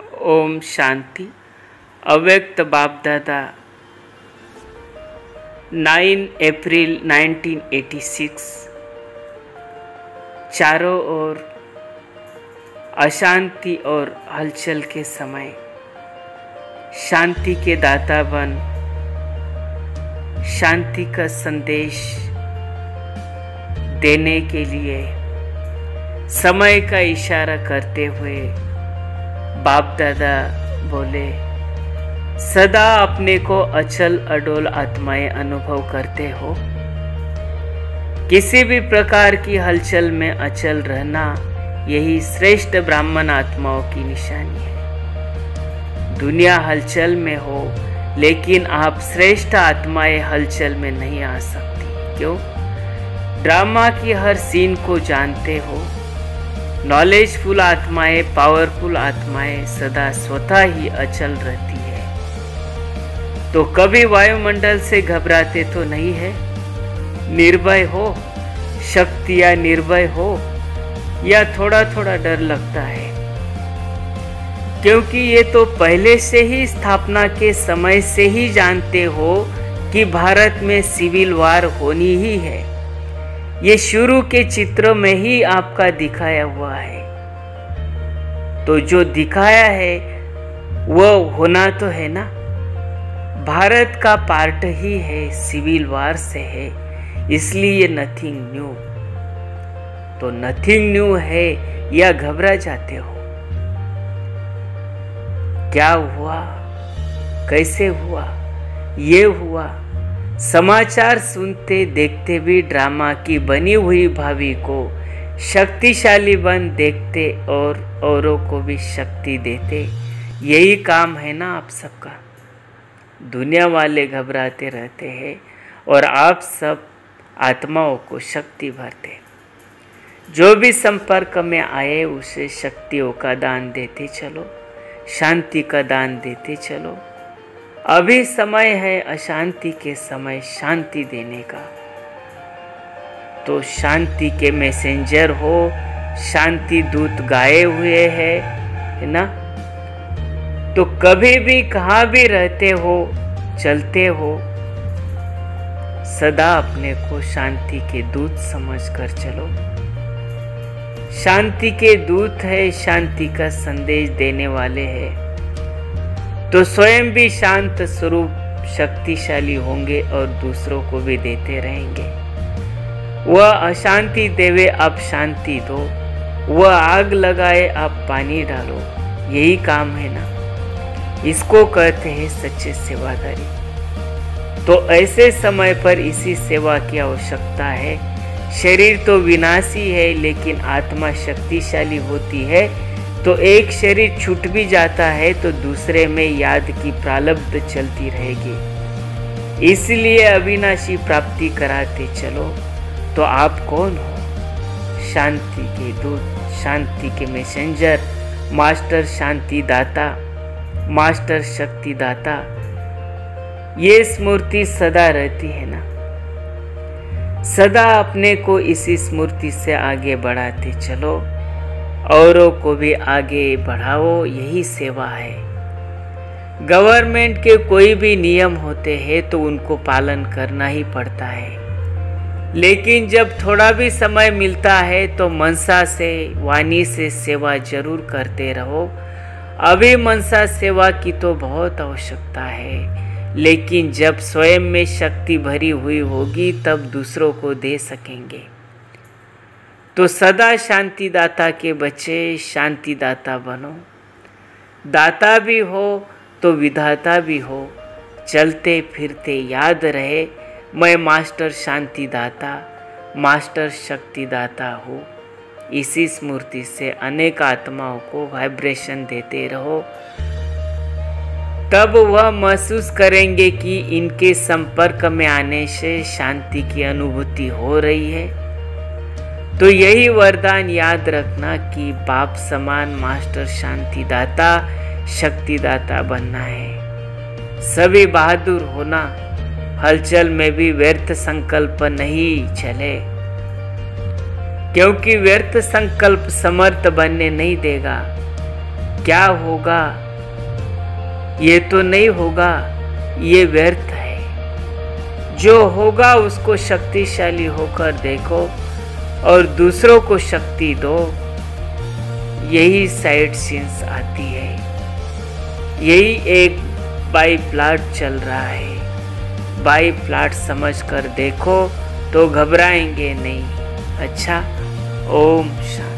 ओम शांति। अव्यक्त बाप दादा 9 अप्रैल 1986। चारों ओर अशांति और हलचल के समय शांति के दाता बन शांति का संदेश देने के लिए समय का इशारा करते हुए बाप दादा बोले, सदा अपने को अचल अडोल आत्माएं अनुभव करते हो। किसी भी प्रकार की हलचल में अचल रहना यही श्रेष्ठ ब्राह्मण आत्माओं की निशानी है। दुनिया हलचल में हो लेकिन आप श्रेष्ठ आत्माएं हलचल में नहीं आ सकती। क्यों? ड्रामा की हर सीन को जानते हो। नॉलेजफुल आत्माएं, पावरफुल आत्माएं सदा स्वतः ही अचल रहती है। तो कभी वायुमंडल से घबराते तो नहीं है। निर्भय हो, शक्तियां निर्भय हो, या थोड़ा थोड़ा डर लगता है, क्योंकि ये तो पहले से ही स्थापना के समय से ही जानते हो कि भारत में सिविल वार होनी ही है। ये शुरू के चित्रों में ही आपका दिखाया हुआ है। तो जो दिखाया है वो होना तो है ना। भारत का पार्ट ही है, सिविल वार से है, इसलिए नथिंग न्यू। तो नथिंग न्यू है या घबरा जाते हो? क्या हुआ, कैसे हुआ? ये हुआ। समाचार सुनते देखते भी ड्रामा की बनी हुई भावी को शक्तिशाली बन देखते और औरों को भी शक्ति देते। यही काम है ना आप सबका। दुनिया वाले घबराते रहते हैं और आप सब आत्माओं को शक्ति भरते। जो भी संपर्क में आए उसे शक्तियों का दान देते चलो, शांति का दान देते चलो। अभी समय है अशांति के समय शांति देने का। तो शांति के मैसेंजर हो, शांति दूत गाए हुए है ना। तो कभी भी कहाँ भी रहते हो, चलते हो, सदा अपने को शांति के दूत समझकर चलो। शांति के दूत है, शांति का संदेश देने वाले हैं। तो स्वयं भी शांत स्वरूप शक्तिशाली होंगे और दूसरों को भी देते रहेंगे। वह अशांति देवे आप शांति दो, वह आग लगाए आप पानी डालो। यही काम है ना। इसको कहते हैं सच्चे सेवादारी। तो ऐसे समय पर इसी सेवा की आवश्यकता है। शरीर तो विनाशी है लेकिन आत्मा शक्तिशाली होती है। तो एक शरीर छूट भी जाता है तो दूसरे में याद की प्रारब्ध चलती रहेगी। इसलिए अविनाशी प्राप्ति कराते चलो। तो आप कौन हो? शांति के दूत, शांति के मैसेंजर, मास्टर शांति दाता, मास्टर शक्ति दाता। ये स्मृति सदा रहती है ना। सदा अपने को इसी स्मृति से आगे बढ़ाते चलो, औरों को भी आगे बढ़ाओ। यही सेवा है। गवर्नमेंट के कोई भी नियम होते हैं तो उनको पालन करना ही पड़ता है। लेकिन जब थोड़ा भी समय मिलता है तो मनसा से, वाणी से सेवा जरूर करते रहो। अभी मनसा सेवा की तो बहुत आवश्यकता है, लेकिन जब स्वयं में शक्ति भरी हुई होगी तब दूसरों को दे सकेंगे। तो सदा शांति दाता के बच्चे शांति दाता बनो। दाता भी हो तो विधाता भी हो। चलते फिरते याद रहे मैं मास्टर शांति दाता, मास्टर शक्ति दाता हूँ। इसी स्मृति से अनेक आत्माओं को वाइब्रेशन देते रहो। तब वह महसूस करेंगे कि इनके संपर्क में आने से शांति की अनुभूति हो रही है। तो यही वरदान याद रखना कि बाप समान मास्टर शांति दाता, शक्ति दाता बनना है। सभी बहादुर होना। हलचल में भी व्यर्थ संकल्प नहीं चले, क्योंकि व्यर्थ संकल्प समर्थ बनने नहीं देगा। क्या होगा ये तो नहीं होगा, ये व्यर्थ है। जो होगा उसको शक्तिशाली होकर देखो और दूसरों को शक्ति दो। यही साइड सीन्स आती है, यही एक बाई प्लाट चल रहा है। बाई प्लाट समझ कर देखो तो घबराएंगे नहीं। अच्छा, ओम शांति।